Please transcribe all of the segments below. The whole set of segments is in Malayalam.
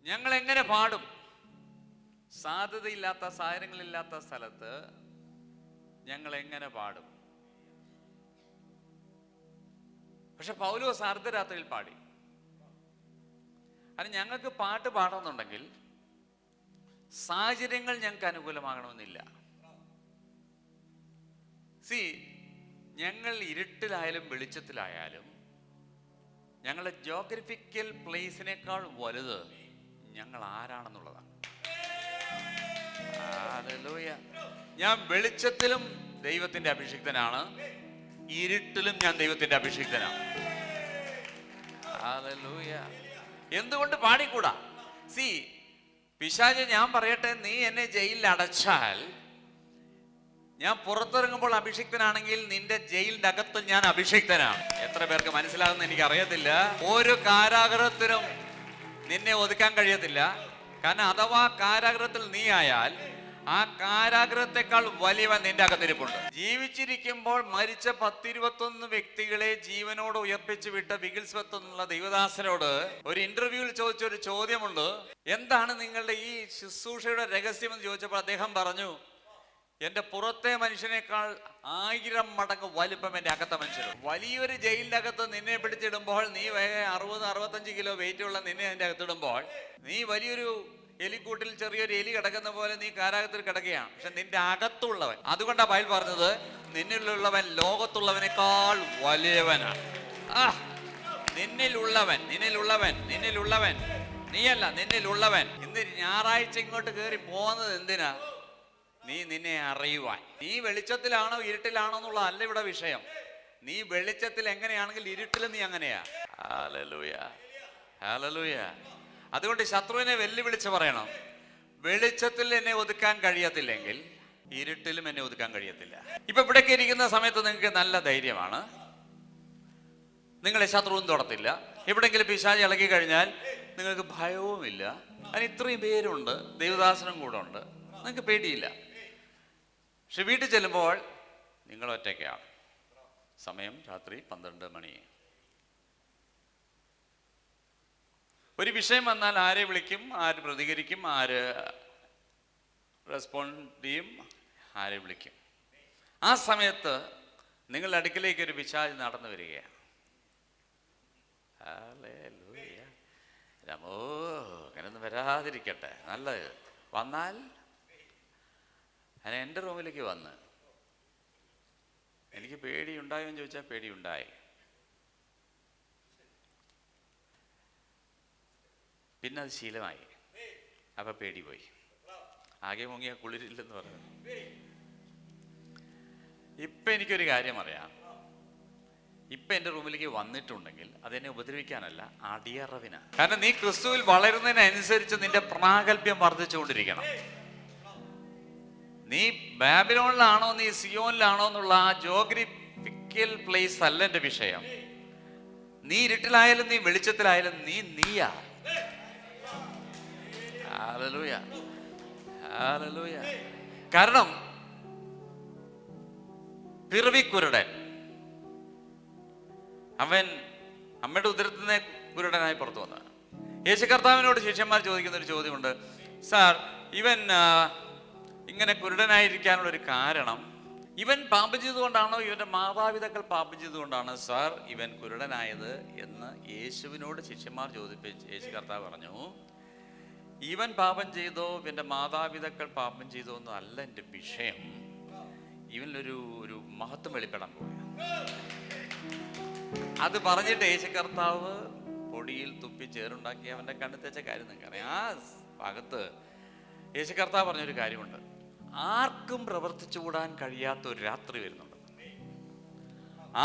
ഞങ്ങൾ എങ്ങനെ പാടും? സാധ്യതയില്ലാത്ത സാഹചര്യങ്ങളില്ലാത്ത സ്ഥലത്ത് ഞങ്ങൾ എങ്ങനെ പാടും? പക്ഷെ പൗലോസ് അർദ്ധരാത്രിയിൽ പാടി. അത് ഞങ്ങൾക്ക് പാട്ട് പാടണമെന്നുണ്ടെങ്കിൽ സാഹചര്യങ്ങൾ ഞങ്ങൾക്ക് അനുകൂലമാകണമെന്നില്ല. ഞങ്ങൾ ഇരുട്ടിലായാലും വെളിച്ചത്തിലായാലും ഞങ്ങളുടെ ജോഗ്രഫിക്കൽ പ്ലേസിനേക്കാൾ വലുത് ഞങ്ങൾ ആരാണെന്നുള്ളതാണ്. ഹല്ലേലൂയ. ഞാൻ വെളിച്ചത്തിലും ദൈവത്തിന്റെ അഭിഷിക്തനാണ്, ഇരുട്ടിലും ഞാൻ ദൈവത്തിന്റെ അഭിഷിക്തനാണ്. ഹല്ലേലൂയ. എന്തുകൊണ്ട് പാടിക്കൂടാ? പിശാച്, ഞാൻ പറയട്ടെ, നീ എന്നെ ജയിലിൽ അടച്ചാൽ ഞാൻ പുറത്തിറങ്ങുമ്പോൾ അഭിഷിക്തനാണെങ്കിൽ നിന്റെ ജയിലിന്റെ അകത്ത് ഞാൻ അഭിഷിക്തനാണ്. എത്ര പേർക്ക് മനസ്സിലാകുന്ന എനിക്ക് അറിയത്തില്ല. ഒരു കാരാഗ്രഹത്തിനും നിന്നെ ഒതുക്കാൻ കഴിയത്തില്ല. കാരണം അഥവാ കാരാഗ്രഹത്തിൽ നീ ആയാൽ ആ കാരാഗ്രഹത്തെക്കാൾ വലിയവൻ നിന്റെ അകത്തിരിപ്പുണ്ട്. ജീവിച്ചിരിക്കുമ്പോൾ മരിച്ച 10-21 വ്യക്തികളെ ജീവനോട് ഉയർപ്പിച്ചു വിട്ട വിഗിൽസ്വത്ത് എന്നുള്ള ദൈവദാസനോട് ഒരു ഇന്റർവ്യൂവിൽ ചോദിച്ച ഒരു ചോദ്യമുണ്ട്. എന്താണ് നിങ്ങളുടെ ഈ ശുശ്രൂഷയുടെ രഹസ്യം എന്ന് ചോദിച്ചപ്പോൾ അദ്ദേഹം പറഞ്ഞു, എന്റെ പുറത്തെ മനുഷ്യനേക്കാൾ 1000 മടങ്ങ് വലിപ്പം എന്റെ അകത്തെ മനുഷ്യരും. വലിയൊരു ജയിലിന്റെ അകത്ത് നിന്നെ പിടിച്ചിടുമ്പോൾ, നീ 60-65 കിലോ വെയിറ്റ് ഉള്ള നിന്നെ അതിന്റെ അകത്തിടുമ്പോൾ, നീ വലിയൊരു എലിക്കൂട്ടിൽ ചെറിയൊരു എലി കിടക്കുന്ന പോലെ നീ കാരാഗ്രഹത്തിൽ കിടക്കുകയാണ്. പക്ഷെ നിന്റെ അകത്തുള്ളവൻ, അതുകൊണ്ടാണ് ബൈബിൾ പറഞ്ഞത്, നിന്നിലുള്ളവൻ ലോകത്തുള്ളവനേക്കാൾ വലിയവനാണ്. നിന്നിലുള്ളവൻ നീയല്ല, നിന്നിലുള്ളവൻ. ഇന്ന് ഞായറാഴ്ച ഇങ്ങോട്ട് കയറി പോകുന്നത് എന്തിനാ? നിന്നെ അറിയുവാൻ. നീ വെളിച്ചത്തിലാണോ ഇരുട്ടിലാണോ എന്നുള്ള അല്ല ഇവിടെ വിഷയം. നീ വെളിച്ചത്തിൽ എങ്ങനെയാണെങ്കിൽ ഇരുട്ടിലും നീ അങ്ങനെയാ. Hallelujah, hallelujah. അതുകൊണ്ട് ശത്രുവിനെ വെല്ലുവിളിച്ച് പറയണം, വെളിച്ചത്തിൽ എന്നെ ഒതുക്കാൻ കഴിയത്തില്ലെങ്കിൽ ഇരുട്ടിലും എന്നെ ഒതുക്കാൻ കഴിയത്തില്ല. ഇപ്പൊ ഇവിടേക്ക് ഇരിക്കുന്ന സമയത്ത് നിങ്ങൾക്ക് നല്ല ധൈര്യമാണ്, നിങ്ങളെ ശത്രുവും തൊടത്തില്ല. എവിടെങ്കിലും പിശാച് ഇളകി കഴിഞ്ഞാൽ നിങ്ങൾക്ക് ഭയവുമില്ല. അതിന് ഇത്രയും പേരുണ്ട്, ദൈവദാസനും കൂടെ ഉണ്ട്, നിങ്ങൾക്ക് പേടിയില്ല. പക്ഷെ വീട്ടിൽ ചെല്ലുമ്പോൾ നിങ്ങൾ ഒറ്റയ്ക്കാണ്. സമയം രാത്രി 12 മണി. ഒരു വിഷയം വന്നാൽ ആരെ വിളിക്കും, ആര് പ്രതികരിക്കും, ആര് റെസ്പോണ്ട് ചെയ്യും, ആരെ വിളിക്കും? ആ സമയത്ത് നിങ്ങളുടെ അടുക്കിലേക്ക് ഒരു പിശാച് നടന്നു വരികയാണ്. ഹല്ലേലൂയ. രമോ, അങ്ങനെയൊന്നും വരാതിരിക്കട്ടെ, നല്ലത്. വന്നാൽ ഞാൻ എൻ്റെ റൂമിലേക്ക് വന്ന്, എനിക്ക് പേടിയുണ്ടായോ എന്ന് ചോദിച്ചാൽ പേടിയുണ്ടായി. പിന്നെ അത് ശീലമായി. അപ്പൊ പേടി പോയി. ആകെ മുങ്ങിയ കുളിരില്ലെന്ന് പറഞ്ഞു. ഇപ്പൊ എനിക്കൊരു കാര്യം അറിയാം. ഇപ്പൊ എൻ്റെ റൂമിലേക്ക് വന്നിട്ടുണ്ടെങ്കിൽ അതെന്നെ ഉപദ്രവിക്കാനല്ല, അടിയറവിനാ. കാരണം നീ ക്രിസ്തുവിൽ വളരുന്നതിനനുസരിച്ച് നിന്റെ പ്രാഗൽഭ്യം വർദ്ധിച്ചുകൊണ്ടിരിക്കണം. നീ ബാബിലോണിലാണോ നീ സിയോനിലാണോ എന്നുള്ള ആ ജോഗ്രഫിക്കൽ പ്ലേസ് അല്ല എൻ്റെ വിഷയം. നീ ഇരുട്ടിലായാലും നീ വെളിച്ചത്തിലായാലും നീയാ. Hallelujah, hallelujah. കാരണം പിറവിക്കുരുടൻ, അവൻ അമ്മയുടെ ഉദരത്തിൽ നിന്ന് കുരുടനായി പുറത്തു വന്ന യേശു കർത്താവിനോട് ശിഷ്യന്മാർ ചോദിക്കുന്ന ഒരു ചോദ്യമുണ്ട്. സാർ, ഇവൻ ഇങ്ങനെ കുരുടനായിരിക്കാനുള്ള ഒരു കാരണം, ഇവൻ പാപം ചെയ്തുകൊണ്ടാണോ, ഇവന്റെ മാതാപിതാക്കൾ പാപം ചെയ്തുകൊണ്ടാണ് സാർ ഇവൻ കുരുടനായത് എന്ന് യേശുവിനോട് ശിഷ്യന്മാർ ചോദിപ്പിച്ച് യേശു കർത്താവ് പറഞ്ഞു, ഇവൻ പാപം ചെയ്തോ ഇവന്റെ മാതാപിതാക്കൾ പാപം ചെയ്തോ ഒന്നും അല്ല എൻ്റെ വിഷയം. ഇവനിലൊരു മഹത്വം വെളിപ്പെടാൻ പോവുക. അത് പറഞ്ഞിട്ട് യേശു കർത്താവ് പൊടിയിൽ തുപ്പി ചേറുണ്ടാക്കി അവന്റെ കണ്ണിൽ തെച്ച കാര്യം നിങ്ങൾക്കറിയാം. ആ ഭാഗത്ത് യേശു കർത്താവ് പറഞ്ഞൊരു കാര്യമുണ്ട്, ആർക്കും പ്രവർത്തിച്ചുകൂടാൻ കഴിയാത്ത ഒരു രാത്രി വരുന്നുണ്ട്.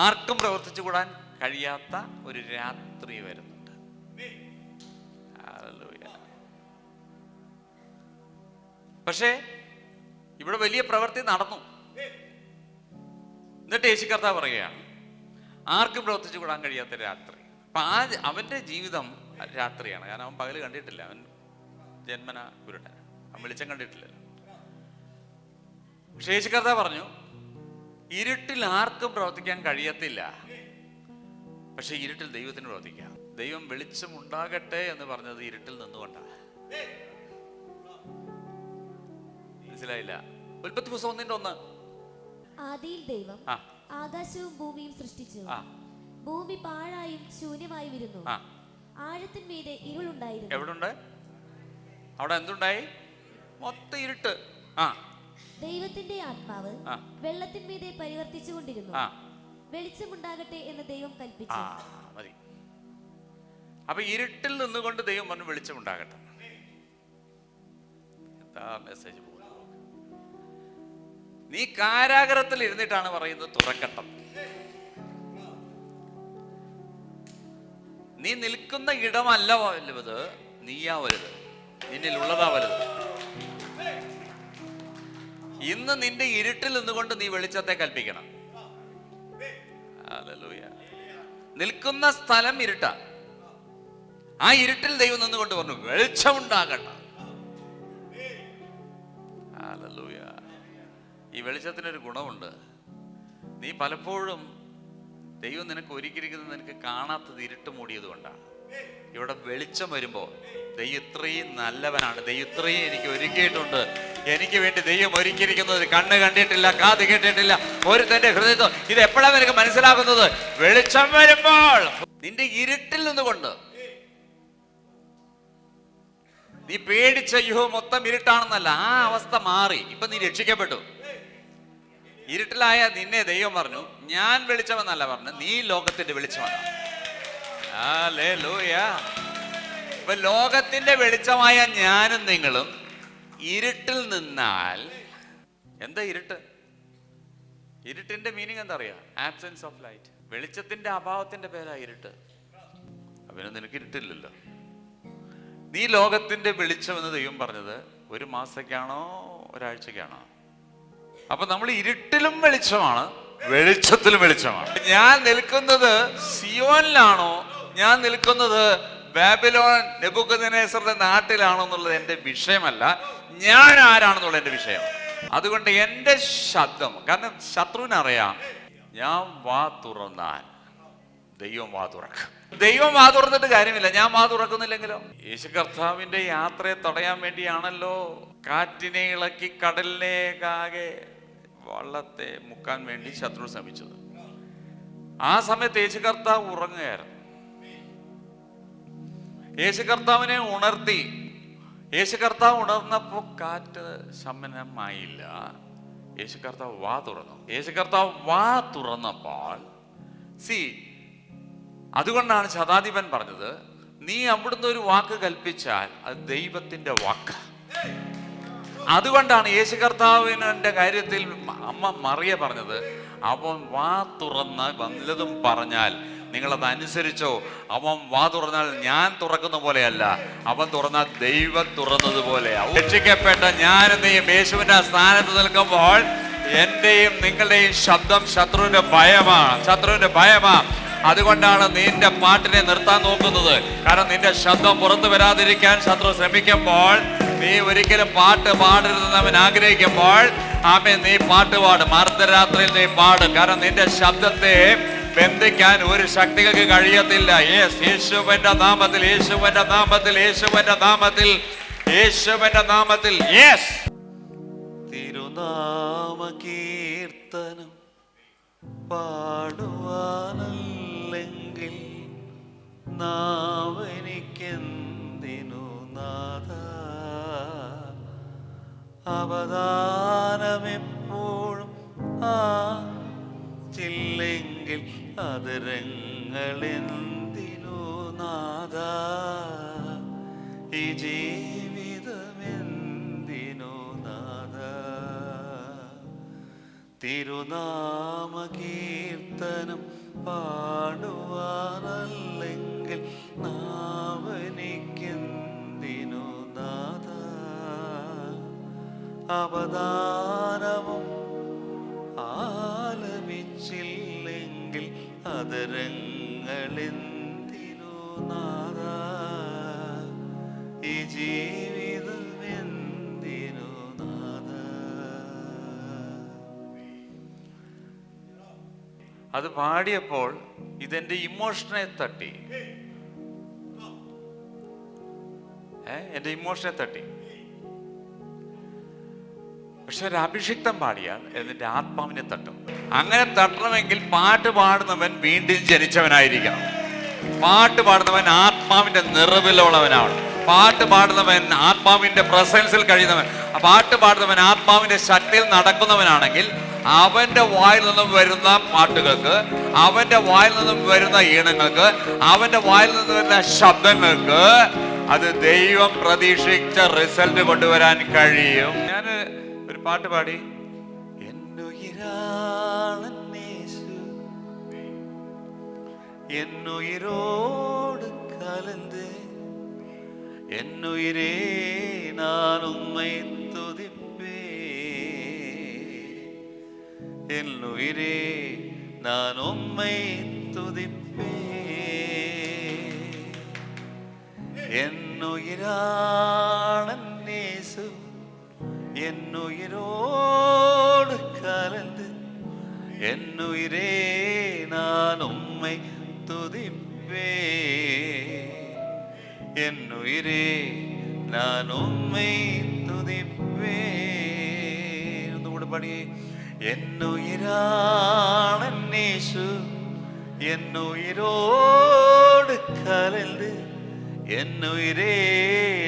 ആർക്കും പ്രവർത്തിച്ചുകൂടാൻ കഴിയാത്ത ഒരു രാത്രി വരുന്നുണ്ട്. ഹല്ലേലൂയ. പക്ഷേ ഇവിടെ വലിയ പ്രവൃത്തി നടന്നു. എന്നിട്ട് യേശു കർത്താവ് പറയുകയാണ്, ആർക്കും പ്രവർത്തിച്ചുകൂടാൻ കഴിയാത്ത രാത്രി. അപ്പൊ അവന്റെ ജീവിതം രാത്രിയാണ്. കാരണം അവൻ പകല് കണ്ടിട്ടില്ല, അവൻ ജന്മന കുരുടൻ, അവൻ വെളിച്ചം കണ്ടിട്ടില്ലല്ലോ. പക്ഷേ യേശു കർത്താവ് പറഞ്ഞു, ഇരുട്ടിൽ ആർക്കും പ്രവർത്തിക്കാൻ കഴിയത്തില്ല, പക്ഷെ ഇരുട്ടിൽ ദൈവത്തിന് പ്രവർത്തിക്കാം. ദൈവം വെളിച്ചം ഉണ്ടാകട്ടെ എന്ന് പറഞ്ഞത് ഇരുട്ടിൽ നിന്നുകൊണ്ടാണ്. മനസ്സിലായില്ല? ഉൽപ്പത്തി പുസ്തകം 1:1. ആദിയിൽ ദൈവം ആകാശവും ഭൂമിയും സൃഷ്ടിച്ചു. ഭൂമി പാഴായും ശൂന്യമായും ഇരുന്നു. ആഴത്തിന്മീതെ ഇരുളുണ്ടായിരുന്നു. എവിടുണ്ട്? അവിടെ എന്തുണ്ടായി? മൊത്തം ഇരുട്ട്. ദൈവത്തിന്റെ ആത്മാവ് വെള്ളത്തിന്മീതെ പരിവർത്തിച്ചുകൊണ്ടിരുന്നു. വെളിച്ചമുണ്ടാകട്ടെ എന്ന് ദൈവം കൽപ്പിച്ചു. മതി. അപ്പൊ ഇരുട്ടിൽ നിന്നുകൊണ്ട് ദൈവം പറഞ്ഞു വെളിച്ചമുണ്ടാകട്ടെ. എന്താ മെസ്സേജ് പോകുന്നത്? നീ കാരാഗ്രഹത്തിൽ ഇരുന്നിട്ടാണ് പറയുന്നത് തുറക്കട്ടം. നീ നിൽക്കുന്ന ഇടമല്ല വലുത്, നീയാ വലുത്, നിന്നിലുള്ളതാ വലുത്. ഇന്ന് നിന്റെ ഇരുട്ടിൽ നിന്നുകൊണ്ട് നീ വെളിച്ചത്തെ കൽപ്പിക്കണം. ഹല്ലേലൂയ. നിൽക്കുന്ന സ്ഥലം ഇരുട്ടാ. ആ ഇരുട്ടിൽ ദൈവം നിന്നുകൊണ്ട് പറഞ്ഞു വെളിച്ചമുണ്ടാകട്ടെ. ഹല്ലേലൂയ. ഈ വെളിച്ചത്തിനൊരു ഗുണമുണ്ട്. നീ പലപ്പോഴും ദൈവം നിനക്ക് ഒരുക്കിയിരിക്കുന്നത് നിനക്ക് കാണാത്തത് ഇരുട്ട് മൂടിയത് കൊണ്ടാണ്. ഇവിടെ വെളിച്ചം വരുമ്പോൾ ദൈവം ഇത്രയും നല്ലവനാണ്, ദൈവം ഇത്രയും എനിക്ക് ഒരുക്കിയിട്ടുണ്ട്, എനിക്ക് വേണ്ടി ദൈവം ഒരുക്കിയിരിക്കുന്നത് കണ്ണ് കണ്ടിട്ടില്ല, കാത് കേട്ടിട്ടില്ല, ഒരുത്തന്റെ ഹൃദയത്തിൽ. ഇത് എപ്പോഴാണ് നിനക്ക് മനസ്സിലാകുന്നത്? വെളിച്ചം വരുമ്പോൾ. നിന്റെ ഇരുട്ടിൽ നിന്നുകൊണ്ട് നീ പേടിച്ച യുഹോ മൊത്തം ഇരുട്ടാണെന്നല്ല, ആ അവസ്ഥ മാറി. ഇപ്പൊ നീ രക്ഷിക്കപ്പെട്ടു. ഇരുട്ടിലായ നിന്നെ ദൈവം പറഞ്ഞു ഞാൻ വെളിച്ചമെന്നല്ല പറഞ്ഞു, നീ ലോകത്തിന്റെ വെളിച്ചമാണ്. ഹല്ലേലൂയ. ഇപ്പൊ ലോകത്തിന്റെ വെളിച്ചമായ ഞാനും നിങ്ങളും ഇരുട്ടിൽ നിന്നാൽ എന്താ ഇരുട്ട്? ഇരുട്ടിന്റെ മീനിങ് എന്താ അറിയാ? Absence of light. വെളിച്ചത്തിന്റെ അഭാവത്തിന്റെ പേരാ ഇരുട്ട്. അവന് നിനക്ക് ഇരുട്ടില്ലല്ലോ. നീ ലോകത്തിന്റെ വെളിച്ചം എന്ന് ദൈവം പറഞ്ഞത് ഒരു മാസത്തേക്കാണോ ഒരാഴ്ചക്കാണോ? അപ്പൊ നമ്മൾ ഇരുട്ടിലും വെളിച്ചമാണ്, വെളിച്ചത്തിലും വെളിച്ചമാണ്. ഞാൻ നിൽക്കുന്നത് സിയോനിലാണോ, ഞാൻ നിൽക്കുന്നത് ബാബിലോൺ നെബൂഖദ്നേസറിന്റെ നാട്ടിലാണോ എന്നുള്ളത് എന്റെ വിഷയമല്ല, ഞാൻ ആരാണെന്നുള്ള എന്റെ വിഷയം. അതുകൊണ്ട് എന്റെ ശബ്ദം, കാരണം ശത്രുവിനറിയാം ഞാൻ വാ തുറന്നാൽ ദൈവം വാ തുറക്കും. ദൈവം വാ തുറന്നിട്ട് കാര്യമില്ല, ഞാൻ വാ തുറക്കുന്നില്ലെങ്കിലോ? യേശു കർത്താവിന്റെ യാത്രയെ തടയാൻ വേണ്ടിയാണല്ലോ കാറ്റിനെ ഇളക്കി കടലിനേക്കാകെ വള്ളത്തെ മുക്കാൻ വേണ്ടി ശത്രു ശ്രമിച്ചത്. ആ സമയത്ത് യേശു കർത്താവ് ഉറങ്ങുകയായിരുന്നു. യേശു കർത്താവിനെ ഉണർത്തി. യേശു കർത്താവ് ഉണർന്നപ്പോ കാറ്റ് ശമനമായില്ല. യേശു കർത്താവ് വാ തുറന്നു. യേശു കർത്താവ് വാ തുറന്നപ്പോൾ അതുകൊണ്ടാണ് ശതാധിപൻ പറഞ്ഞത്, നീ അവിടുന്ന് ഒരു വാക്ക് കൽപ്പിച്ചാൽ അത് ദൈവത്തിന്റെ വാക്ക്. അതുകൊണ്ടാണ് യേശു കർത്താവിന്റെ കാര്യത്തിൽ അമ്മ മറിയ പറഞ്ഞത്, അവൻ വാ തുറന്ന് വല്ലതും പറഞ്ഞാൽ നിങ്ങളത് അനുസരിച്ചോ. അവൻ വാ തുറന്നാൽ ഞാൻ തുറക്കുന്ന പോലെയല്ല, അവൻ തുറന്നാൽ ദൈവം തുറന്നതുപോലെയാ. രക്ഷിക്കപ്പെട്ട ഞാനും നീയും യേശുവിന്റെ സ്ഥാനത്ത് നിൽക്കുമ്പോൾ എന്റെയും നിങ്ങളുടെയും ശബ്ദം ശത്രുവിന്റെ ഭയമാണ്, ശത്രുവിന്റെ ഭയമാണ്. അതുകൊണ്ടാണ് നിന്റെ പാട്ടിനെ നിർത്താൻ നോക്കുന്നത്. കാരണം നിന്റെ ശബ്ദം പുറത്തു വരാതിരിക്കാൻ ശത്രു ശ്രമിക്കുമ്പോൾ നീ ഒരിക്കലും പാട്ട് പാടരുതെന്ന് അവൻ ആഗ്രഹിക്കുമ്പോൾ നീ പാട്ട് പാടും. അർദ്ധരാത്രിയിൽ നീ പാടും. കാരണം നിന്റെ ശബ്ദത്തെ ബന്ധിക്കാൻ ഒരു ശക്തികൾക്ക് കഴിയത്തില്ല. യേശുവിന്റെ നാമത്തിൽ, യേശുവിന്റെ നാമത്തിൽ, യേശുവിന്റെ നാമത്തിൽ, യേശുവിന്റെ നാമത്തിൽ. തിരുനാമ കീർത്തനം പാടുവാനല്ലെങ്കിൽ നാവെനിക്കെന്തിനു നാഥ, അവദാനമെപ്പോഴും ചില്ലെങ്കിൽ അതരങ്ങളെന്തിനു നാഥ, ഈ ജീവിതമെന്തിനു നാഥ. തിരുനാമ കീർത്തനം പാടുവാനല്ലെങ്കിൽ നാവെനിക്കെന്തിനു നാഥ, അവദാനവും ആലപിച്ചില്ലെങ്കിൽ അതരങ്ങളെന്തിനു നാഥ, ഈ ജീവിതം എന്തിനു നാഥ. അത് പാടിയപ്പോൾ ഇതെന്റെ ഇമോഷനെ തട്ടി. എൻ്റെ ഇമോഷനെ തട്ടി. പക്ഷെ ഒരു അഭിഷിക്തം പാടിയാൽ എന്നിന്റെ ആത്മാവിനെ തട്ടും. അങ്ങനെ തട്ടണമെങ്കിൽ പാട്ട് പാടുന്നവൻ വീണ്ടും ജനിച്ചവനായിരിക്കണം. പാട്ട് പാടുന്നവൻ ആത്മാവിന്റെ നിറവിലുള്ളവനാണ്. പാട്ട് പാടുന്നവൻ ആത്മാവിന്റെ പ്രസൻസിൽ കഴിയുന്നവൻ. പാട്ട് പാടുന്നവൻ ആത്മാവിന്റെ ശക്തിയിൽ നടക്കുന്നവനാണെങ്കിൽ അവന്റെ വായിൽ നിന്നും വരുന്ന പാട്ടുകൾക്ക്, അവന്റെ വായിൽ നിന്നും വരുന്ന ഈണങ്ങൾക്ക്, അവന്റെ വായിൽ നിന്നും വരുന്ന ശബ്ദങ്ങൾക്ക് അത് ദൈവം പ്രതീക്ഷിച്ച റിസൾട്ട് കൊണ്ടുവരാൻ കഴിയും. ഞാൻ ഒരു പാട്ട് പാടി, என்னுயிரோடு கலந்து என்னுயிரே நான் உம்மை துதிப்பேன், என்னுயிரே நான் உம்மை துதிப்பேன். என்னுயிரான இயேசு என்னுயிரோடு கலந்து என்னுயிரே நான் உம்மை துதிப்பேன், என்னுயிரே நான் உம்மை துதிப்பேன். ഒന്നുകൂടെ പാടി, என்னுயிரான இயேசு என்னுயிரோடு கலந்து என்னுயிரே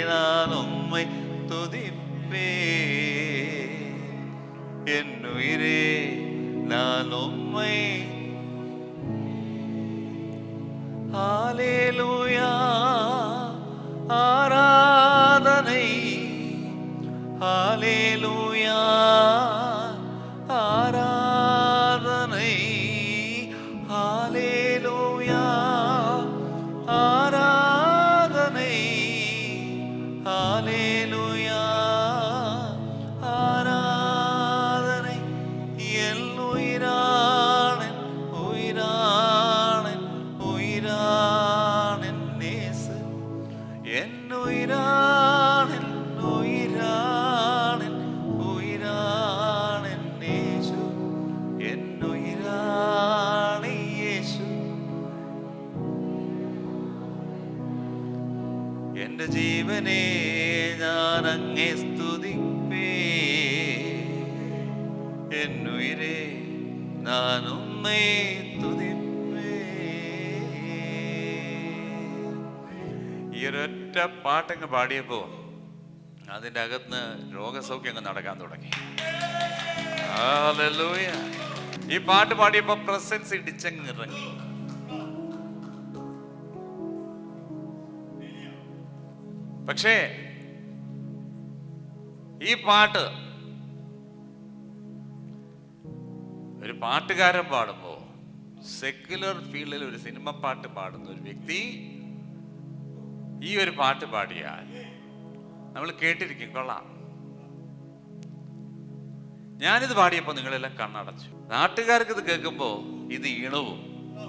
நான் உம்மை துதிப்பேன், என்னுயிரே நான் உம்மை. ஹல்லேலூயா ஆராதனை, ஹல்லேலூயா ஆராதனை, ஹல்லேலூயா ஆராதனை, ஹல்லேலூயா ஆராதனை. என் உயிரான உயிரான உயிரான நேசு, என் உயிரான உயிரான உயிரான நேசு, என் உயிரான യേശു. എന്റെ ജീവനെ ഞാൻ അങ്ങേ സ്തുതിപ്പേൻ, എന്നുയിരേ ഞാൻ ഉമ്മേ തുതിപ്പേൻ. ഈ ഒരൊറ്റ പാട്ടങ്ങ് പാടിയപ്പോ അതിൻ്റെ അകത്ത് രോഗസൗഖ്യം അങ്ങ് നടക്കാൻ തുടങ്ങി. ഹല്ലേലൂയ. ഈ പാട്ട് പാടിയപ്പോ പ്രസൻസ് ഇടിച്ചങ്ങ് ഇറങ്ങി. പക്ഷേ ഈ പാട്ട് ഒരു പാട്ടുകാരൻ പാടുമ്പോ, സെക്യുലർ ഫീൽഡിൽ ഒരു സിനിമ പാട്ട് പാടുന്ന ഒരു വ്യക്തി ഈ ഒരു പാട്ട് പാടിയാൽ നമ്മൾ കേട്ടിരിക്കും, കൊള്ളാം. ഞാനിത് പാടിയപ്പോൾ നിങ്ങളെല്ലാം കണ്ണടച്ചു. നാട്ടുകാർക്ക് ഇത് കേൾക്കുമ്പോൾ ഇത് ഈണവും,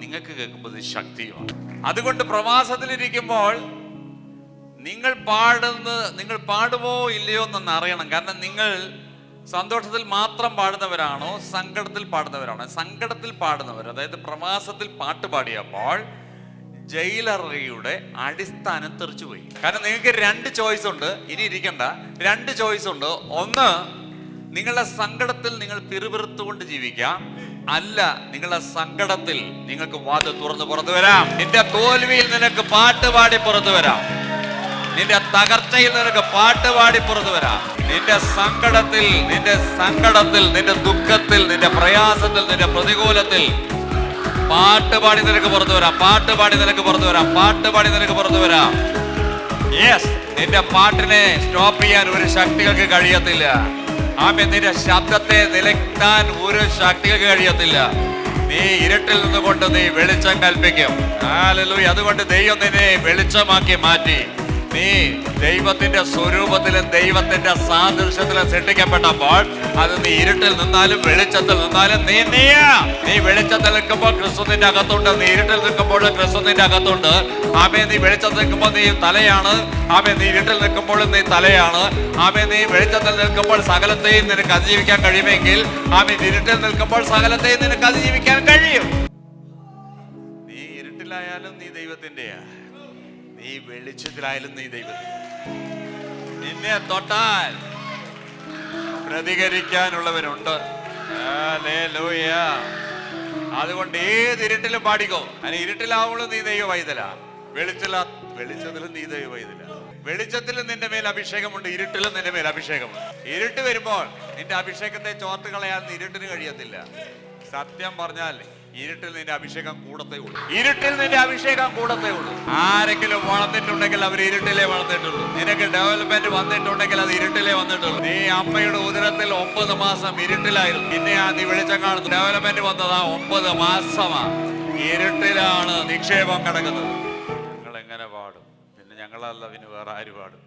നിങ്ങൾക്ക് കേൾക്കുമ്പോൾ ഇത് ശക്തിയുമാണ്. അതുകൊണ്ട് പ്രവാസത്തിലിരിക്കുമ്പോൾ നിങ്ങൾ പാടുമോ ഇല്ലയോ എന്നൊന്ന് അറിയണം. കാരണം നിങ്ങൾ സന്തോഷത്തിൽ മാത്രം പാടുന്നവരാണോ സങ്കടത്തിൽ പാടുന്നവരാണോ? സങ്കടത്തിൽ പാടുന്നവർ, അതായത് പ്രവാസത്തിൽ പാട്ട് പാടിയപ്പോൾ ജയിലറിയുടെ അടിസ്ഥാനം തെറിച്ചുപോയി. കാരണം നിങ്ങൾക്ക് രണ്ട് ചോയ്സ് ഉണ്ട്, ഇനി ഇരിക്കണ്ട, രണ്ട് ചോയ്സ് ഉണ്ട്. ഒന്ന്, നിങ്ങളുടെ സങ്കടത്തിൽ നിങ്ങൾ പിറുപിറുത്തുകൊണ്ട് ജീവിക്കാം. അല്ല, നിങ്ങളുടെ സങ്കടത്തിൽ നിങ്ങൾക്ക് വാതിൽ തുറന്ന് പുറത്തു വരാം. നിന്റെ തോൽവിയിൽ നിനക്ക് പാട്ട് പാടി പുറത്തു വരാം. നിന്റെ തകർച്ചയിൽ നിനക്ക് പാട്ട് പാടി പുറത്തു വരാം. നിന്റെ സങ്കടത്തിൽ, നിന്റെ ദുഃഖത്തിൽ, നിന്റെ പ്രയാസത്തിൽ, നിന്റെ പ്രതികൂലത്തിൽ പാട്ട് പാടി നിനക്ക് പുറത്തു വരാം. പാട്ട് പാടി നിനക്ക് പുറത്തു വരാം. പാട്ട് പാടി നിനക്ക് പുറത്തു വരാം. യെസ്, നിന്റെ പാട്ടിനെ സ്റ്റോപ്പ് ചെയ്യാൻ ഒരു ശക്തികൾക്ക് കഴിയത്തില്ല. ആമേൻ. നിന്റെ ശബ്ദത്തെ നിലയ്ക്കാൻ ഒരു ശക്തികൾക്ക് കഴിയത്തില്ല. നീ ഇരുട്ടിൽ നിന്നുകൊണ്ട് നീ വെളിച്ചം കൽപ്പിക്കും. ഹല്ലേലൂയ. അതുകൊണ്ട് ദൈവം നിന്നെ വെളിച്ചമാക്കി മാറ്റി. നീ ദൈവത്തിന്റെ സ്വരൂപത്തിലും ദൈവത്തിന്റെ സാദൃശ്യത്തിലും സൃഷ്ടിക്കപ്പെട്ടപ്പോൾ അത് നീ ഇരുട്ടിൽ നിന്നാലും വെളിച്ചത്തിൽ നിന്നാലും നീ വെളിച്ചത്തിൽ നിൽക്കുമ്പോൾ ക്രിസ്തു നിന്റെ അകത്തുണ്ട്. നീ ഇരുട്ടിൽ നിൽക്കുമ്പോൾ ക്രിസ്തു നിന്റെ അകത്തുണ്ട്. ആമേ. നീ വെളിച്ചത്തിൽ നിൽക്കുമ്പോൾ നീ തലയാണ്. ആമേ. നീ ഇരുട്ടിൽ നിൽക്കുമ്പോഴും നീ തലയാണ്. ആമേ. നീ വെളിച്ചത്തിൽ നിൽക്കുമ്പോൾ സകലത്തെയും നിനക്ക് അതിജീവിക്കാൻ കഴിയുമെങ്കിൽ ആമേ, ഇരുട്ടിൽ നിൽക്കുമ്പോൾ സകലത്തെയും നിനക്ക് അതിജീവിക്കാൻ കഴിയും. നീ ഇരുട്ടിലായാലും നീ ദൈവത്തിന്റെയാ, നീ വെളിച്ചത്തിലായാലും നീ ദൈവത്തിന്റെ. നിന്നെ തൊട്ടാൽ പ്രതികരിക്കാനുള്ളവനുണ്ട്. ഹല്ലേലൂയ. അതുകൊണ്ട് ഏത് ഇരുട്ടിലും പാടിക്കോ. അതിന് ഇരുട്ടിലാവുള്ളൂ നീ ദൈവ വൈതല, വെളിച്ചത്തിലും നീ ദൈവ വൈതല. വെളിച്ചത്തിലും നിന്റെ മേൽ അഭിഷേകമുണ്ട്, ഇരുട്ടിലും നിന്റെ മേൽ അഭിഷേകമുണ്ട്. ഇരുട്ട് വരുമ്പോൾ നിന്റെ അഭിഷേകത്തെ ചോർത്ത് കളയാൻ ഇരുട്ടിന് കഴിയത്തില്ല. സത്യം പറഞ്ഞാൽ ഇരുട്ടിൽ നിന്റെ അഭിഷേകം കൂടത്തേ ഉള്ളൂ. ഇരുട്ടിൽ നിന്റെ അഭിഷേകം കൂടത്തേ ഉള്ളൂ. ആരെങ്കിലും വളർന്നിട്ടുണ്ടെങ്കിൽ അവർ ഇരുട്ടിലേ വളർന്നിട്ടുള്ളൂ. നിനക്ക് ഡെവലപ്മെന്റ് വന്നിട്ടുണ്ടെങ്കിൽ അത് ഇരുട്ടിലേ വന്നിട്ടുള്ളൂ. നീ അമ്മയുടെ ഉദരത്തിൽ 9 മാസം ഇരുട്ടിലായിരുന്നു. പിന്നെ നീ വെളിച്ചം കാണുന്നു. ഡെവലപ്മെന്റ് വന്നതാ 9 മാസമാ. ഇരുട്ടിലാണ് നിക്ഷേപം കിടക്കുന്നത്. ഞങ്ങൾ എങ്ങനെ പാടും? പിന്നെ ഞങ്ങളല്ല, പിന്നെ വേറെ ആര് പാടും?